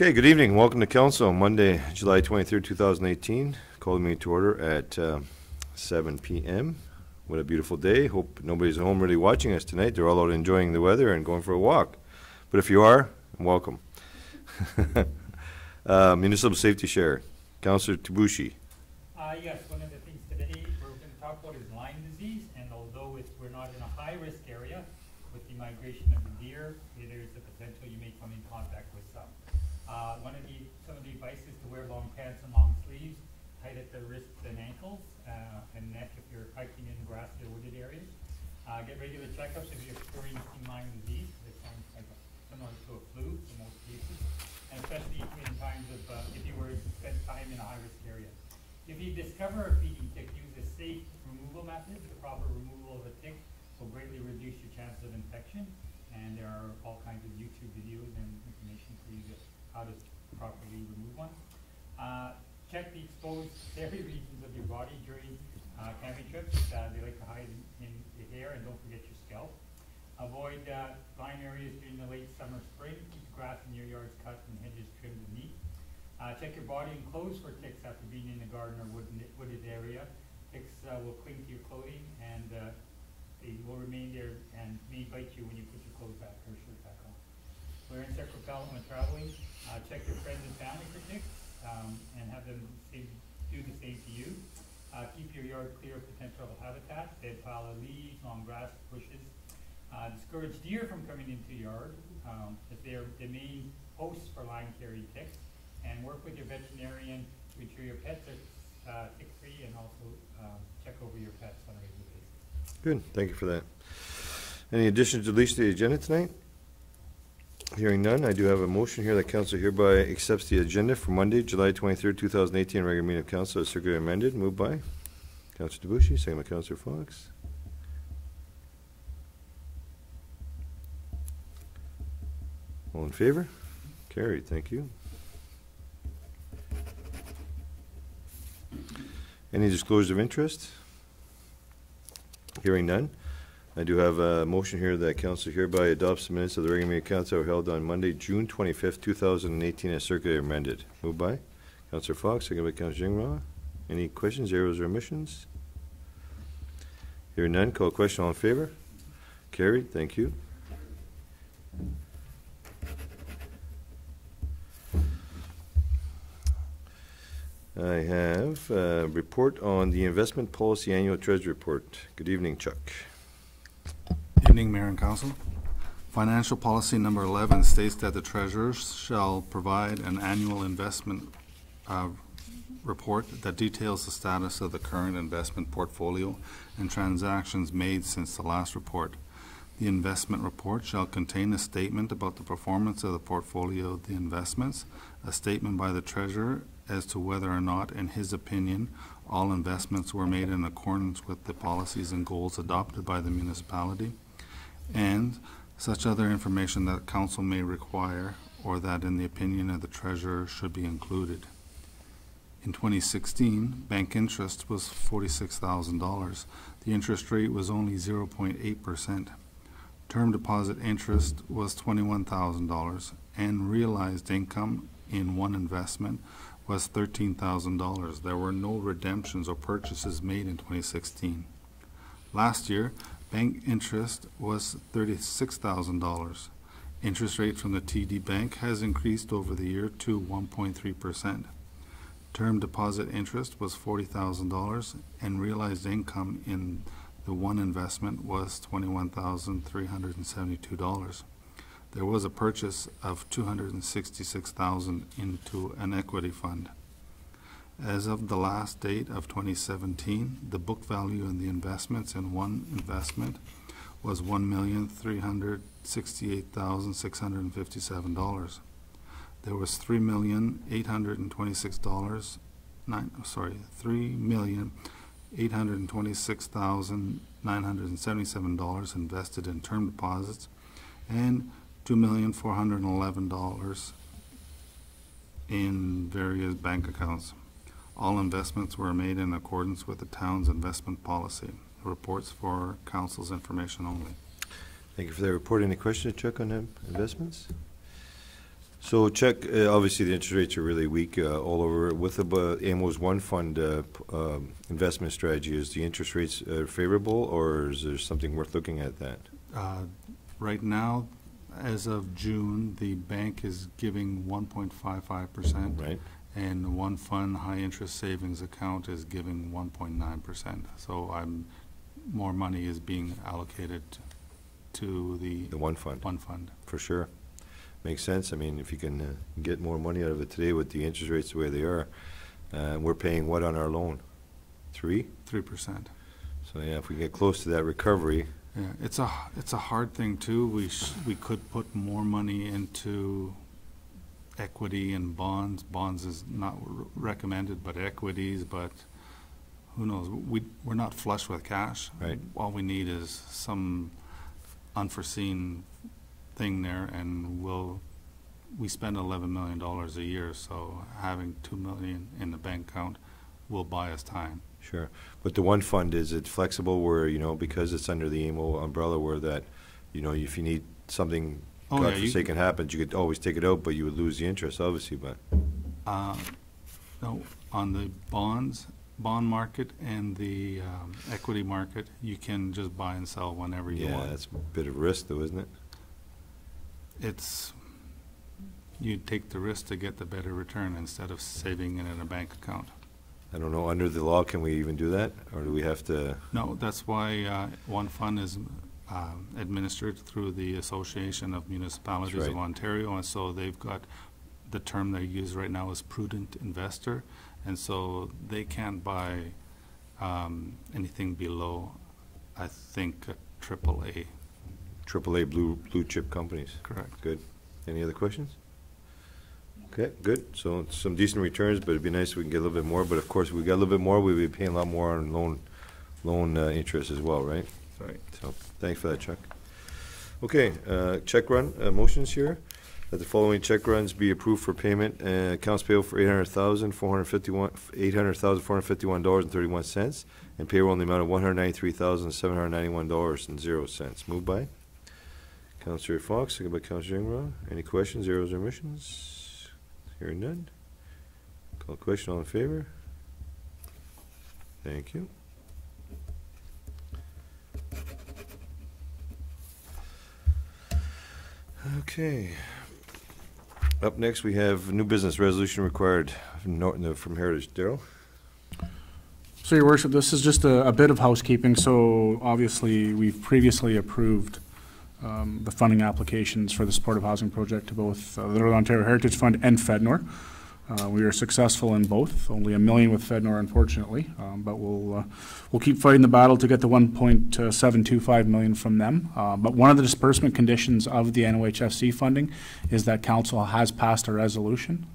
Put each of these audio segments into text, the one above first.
Okay, good evening. Welcome to Council on Monday, July 23rd, 2018. Call the meeting to order at 7 p.m. What a beautiful day. Hope nobody's at home really watching us tonight. They're all out enjoying the weather and going for a walk. But if you are, welcome. Municipal Safety Share, Councillor Tabushi. Yes, one of the things today we're going to talk about is Lyme disease, and although we're not in a high-risk area, with the migration of the deer, there's the potential you may come in contact with some. Some of the advice is to wear long pants and long sleeves, tight at the wrists and ankles, and neck if you're hiking in grassy or wooded areas. Get regular checkups if you're experiencing Lyme disease. It sounds like similar to a flu in most cases, and especially in times of if you were to spend time in a high-risk area. If you discover a feeding tick, use a safe removal method. The proper removal of a tick will greatly reduce your chance of infection, and there are all kinds of YouTube videos and information for you to how to properly remove one. Check the exposed hairy regions of your body during camping trips. They like to hide in the hair, and don't forget your scalp. Avoid vine areas during the late summer, spring. Keep the grass in your yards cut and hedges trimmed and neat. Check your body and clothes for ticks after being in a garden or wooded area. Ticks will cling to your clothing, and they will remain there and may bite you when you put your clothes back or shirt back on. Wear insect repellent when traveling. Check your friends and family for ticks and have them do the same to you. Keep your yard clear of potential habitat, dead pile of leaves, long grass, bushes. Discourage deer from coming into your yard if they're the main hosts for Lyme-carrying ticks. And work with your veterinarian to ensure your pets are tick-free, and also check over your pets on a regular basis. Good, thank you for that. Any additions or deletions to the agenda tonight? Hearing none, I do have a motion here that Council hereby accepts the agenda for Monday, July 23rd, 2018, regular meeting of Council as circularly amended. Moved by Councillor Tabushi, second by Councillor Fox. All in favor? Carried, thank you. Any disclosures of interest? Hearing none. I do have a motion here that Council hereby adopts the minutes of the regular meeting of Council held on Monday, June 25th, 2018 as circularly amended. Moved by Councillor Fox, second by Councillor Jingra. Any questions, errors, or omissions? Hearing none, call question. All in favor? Carried, thank you. I have a report on the Investment Policy Annual Treasury Report. Good evening, Chuck. Evening, Mayor and Council. Financial Policy Number 11 states that the Treasurer shall provide an annual investment report that details the status of the current investment portfolio and transactions made since the last report. The investment report shall contain a statement about the performance of the portfolio of the investments, a statement by the Treasurer as to whether or not, in his opinion, all investments were made in accordance with the policies and goals adopted by the municipality, and such other information that Council may require or that, in the opinion of the Treasurer, should be included. In 2016, bank interest was $46,000. The interest rate was only 0.8%. Term deposit interest was $21,000, and realized income in one investment was $13,000. There were no redemptions or purchases made in 2016. Last year, bank interest was $36,000. Interest rate from the TD Bank has increased over the year to 1.3%. Term deposit interest was $40,000, and realized income in the one investment was $21,372. There was a purchase of $266,000 into an equity fund. As of the last date of 2017, the book value in the investments in one investment was $1,368,657. There was $3,826,977 invested in term deposits, and $2,411 in various bank accounts. All investments were made in accordance with the town's investment policy. Reports for Council's information only. Thank you for that report. Any questions, Chuck, on the investments? So check, obviously the interest rates are really weak all over. With the AMO's One Fund investment strategy, is the interest rates favorable, or is there something worth looking at that? Right now, as of June, the bank is giving 1.55%. Right. And the One Fund high interest savings account is giving 1.9%. So more money is being allocated to the One Fund. One Fund. For sure. Makes sense. I mean, if you can get more money out of it today with the interest rates the way they are, we're paying what on our loan? 3%? 3%. So yeah, if we get close to that recovery. Yeah, it's a hard thing too. We could put more money into equity and bonds. Bonds is not recommended, but equities. But who knows? We're not flush with cash. Right. All we need is some unforeseen thing there, and we spend $11 million a year. So having $2 million in the bank account will buy us time. Sure. But the One Fund, is it flexible where, because it's under the AMO umbrella, where that, if you need something, God forsaken happens, you could always take it out, but you would lose the interest, obviously, but. No, on the bond market and the equity market, you can just buy and sell whenever you want. Yeah, that's a bit of risk though, isn't it? You take the risk to get the better return instead of saving it in a bank account. I don't know, under the law, can we even do that? Or do we have to? No, that's why One Fund is administered through the Association of Municipalities of Ontario, and so they've got the term they use right now is prudent investor, and so they can't buy anything below, I think, a AAA. AAA blue chip companies. Correct. Good. Any other questions? Okay, good. So it's some decent returns, but it'd be nice if we can get a little bit more. But of course, if we got a little bit more, we'd be paying a lot more on loan interest as well, right? Right. So thanks for that, Chuck. Okay, check run motions here. That the following check runs be approved for payment. Accounts payable for $800,451.31, and payroll in the amount of $193,791.00. Moved by Councillor Fox, second by Councillor Ingra. Any questions, errors, or omissions? Hearing none. Call the question. All in favor? Thank you. Okay. Up next, we have new business resolution required from Heritage. Daryl? So, Your Worship, this is just a bit of housekeeping. So, obviously, we've previously approved the funding applications for the supportive housing project to both the Northern Ontario Heritage Fund and FedNor. We are successful in both. Only $1 million with FedNor, unfortunately, but we'll keep fighting the battle to get the $1.725 million from them. But one of the disbursement conditions of the NOHFC funding is that Council has passed a resolution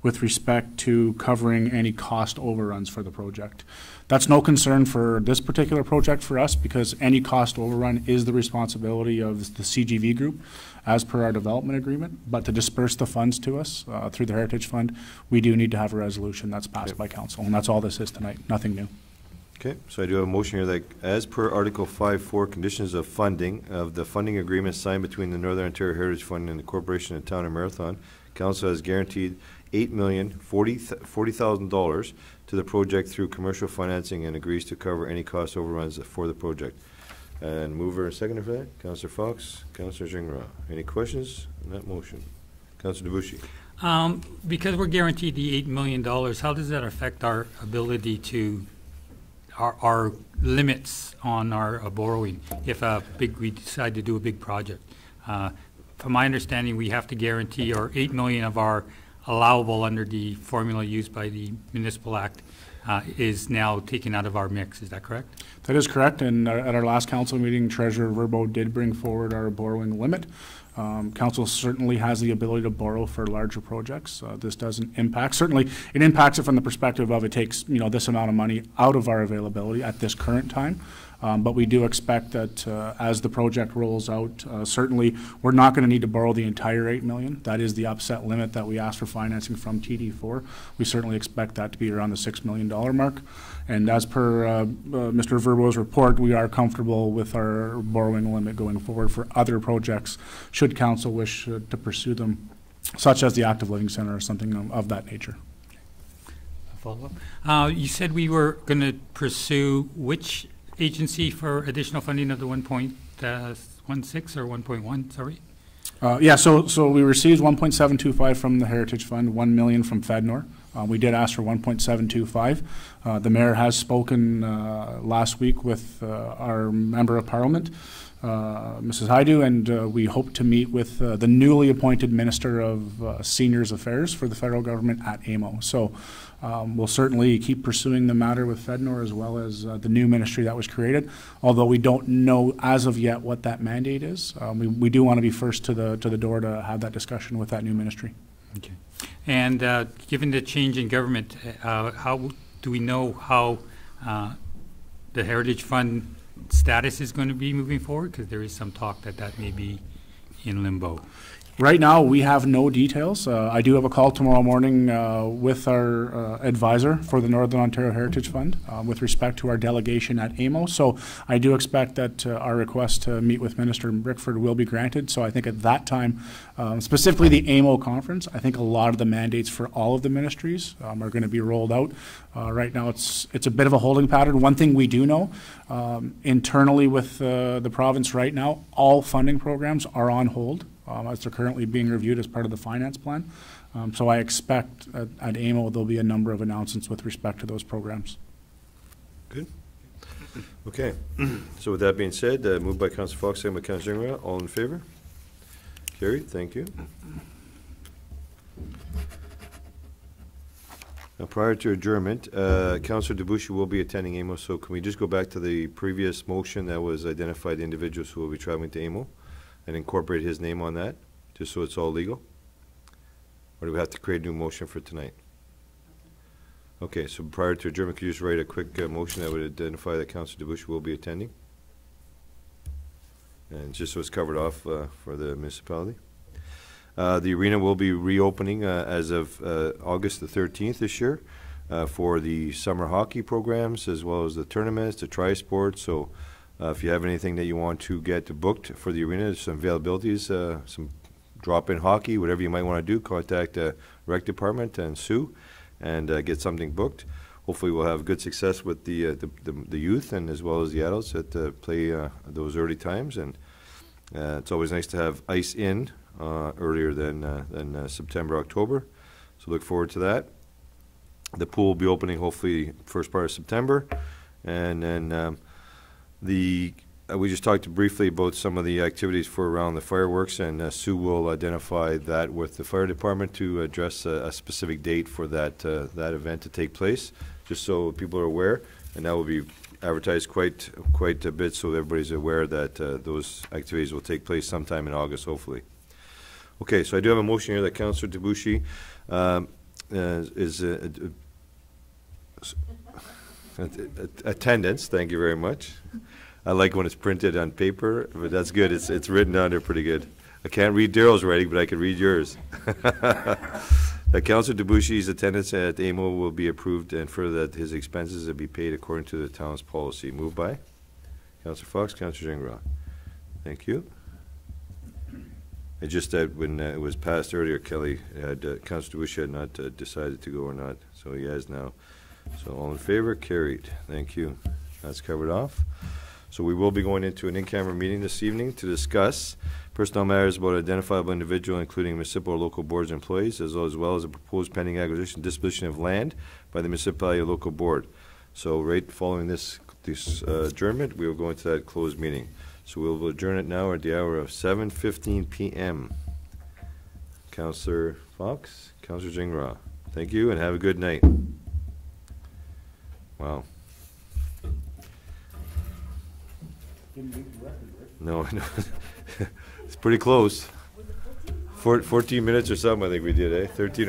with respect to covering any cost overruns for the project. That's no concern for this particular project for us, because any cost overrun is the responsibility of the CGV group as per our development agreement. But to disperse the funds to us through the Heritage Fund, we do need to have a resolution that's passed by Council, and that's all this is tonight, nothing new. Okay, so I do have a motion here that as per Article 5.4, conditions of funding of the funding agreement signed between the Northern Ontario Heritage Fund and the Corporation of Town of Marathon, Council has guaranteed $8,040,000 to the project through commercial financing and agrees to cover any cost overruns for the project. And mover and seconder for that, Councillor Fox, Councillor Gingras. Any questions on that motion? Councillor Debussy. Because we're guaranteed the $8 million, how does that affect our ability to our limits on our borrowing if we decide to do a big project? From my understanding, we have to guarantee or $8 million of our allowable under the formula used by the Municipal Act is now taken out of our mix. Is that correct? That is correct, and at our last council meeting, Treasurer Verbo did bring forward our borrowing limit. Council certainly has the ability to borrow for larger projects. This doesn't impact, certainly it impacts it from the perspective of it takes this amount of money out of our availability at this current time. But we do expect that as the project rolls out, certainly we're not going to need to borrow the entire $8 million. That is the upset limit that we asked for financing from TD4. We certainly expect that to be around the $6 million mark. And as per Mr. Verbo's report, we are comfortable with our borrowing limit going forward for other projects, should Council wish to pursue them such as the Active Living Center or something of that nature. Follow-up. You said we were going to pursue which agency for additional funding of the 1.16 or 1.1, sorry? Yeah, so we received 1.725 from the Heritage Fund, 1 million from FedNor. We did ask for 1.725. The mayor has spoken last week with our member of parliament, Mrs. Haidu, and we hope to meet with the newly appointed Minister of Seniors Affairs for the federal government at AMO. So we'll certainly keep pursuing the matter with FedNor as well as the new ministry that was created, although we don't know as of yet what that mandate is. We do want to be first to the door to have that discussion with that new ministry. Okay. And given the change in government, how do we know how the Heritage Fund status is going to be moving forward? Because there is some talk that that may be in limbo. Right now, we have no details. I do have a call tomorrow morning with our advisor for the Northern Ontario Heritage Fund with respect to our delegation at AMO. So I do expect that our request to meet with Minister Rickford will be granted. So I think at that time, specifically the AMO conference, I think a lot of the mandates for all of the ministries are going to be rolled out. Right now, it's a bit of a holding pattern. One thing we do know, internally with the province right now, all funding programs are on hold. As they're currently being reviewed as part of the finance plan. So I expect at AMO there'll be a number of announcements with respect to those programs. Good. Okay. So with that being said, moved by Councillor Fox, second by Councillor Gingrell. All in favor? Carried. Thank you. Now, prior to adjournment, Councillor Debuchy will be attending AMO. So can we just go back to the previous motion that was identified individuals who will be traveling to AMO? And incorporate his name on that, just so it's all legal? Or do we have to create a new motion for tonight? Okay, so prior to adjournment, could you just write a quick motion that would identify that Councillor Debuchy will be attending? And just so it's covered off for the municipality. The arena will be reopening as of August the 13th this year for the summer hockey programs, as well as the tournaments, the tri-sports. So if you have anything that you want to get booked for the arena, there's some availabilities, some drop-in hockey, whatever you might want to do, contact the rec department and Sue and get something booked. Hopefully we'll have good success with the youth and as well as the adults that play those early times. And it's always nice to have ice in earlier than September, October. So look forward to that. The pool will be opening hopefully first part of September. And then we just talked briefly about some of the activities for around the fireworks, and Sue will identify that with the fire department to address a specific date for that event to take place, just so people are aware. And that will be advertised quite a bit, so everybody's aware that those activities will take place sometime in August, hopefully. Okay, so I do have a motion here that Councillor Debuchy is attendance. Thank you very much. I like when it's printed on paper, but that's good. It's written down there pretty good. I can't read Daryl's writing, but I can read yours. That Councillor Debuchy's attendance at AMO will be approved, and further that his expenses will be paid according to the town's policy. Moved by Councillor Fox, Councillor Gingras. Thank you. It's just that when it was passed earlier, Kelly had Councillor Debuchy had not decided to go or not, so he has now. So all in favor? Carried. Thank you. That's covered off. So we will be going into an in-camera meeting this evening to discuss personnel matters about identifiable individual, including municipal or local boards and employees, as well as a proposed pending acquisition disposition of land by the municipality or local board. So right following this adjournment, we will go into that closed meeting. So we'll adjourn it now at the hour of 7:15 p.m. Councillor Fox, Councillor Gingras. Thank you and have a good night. Wow. No, no. It's pretty close. 14 minutes or something I think we did, eh? 13 or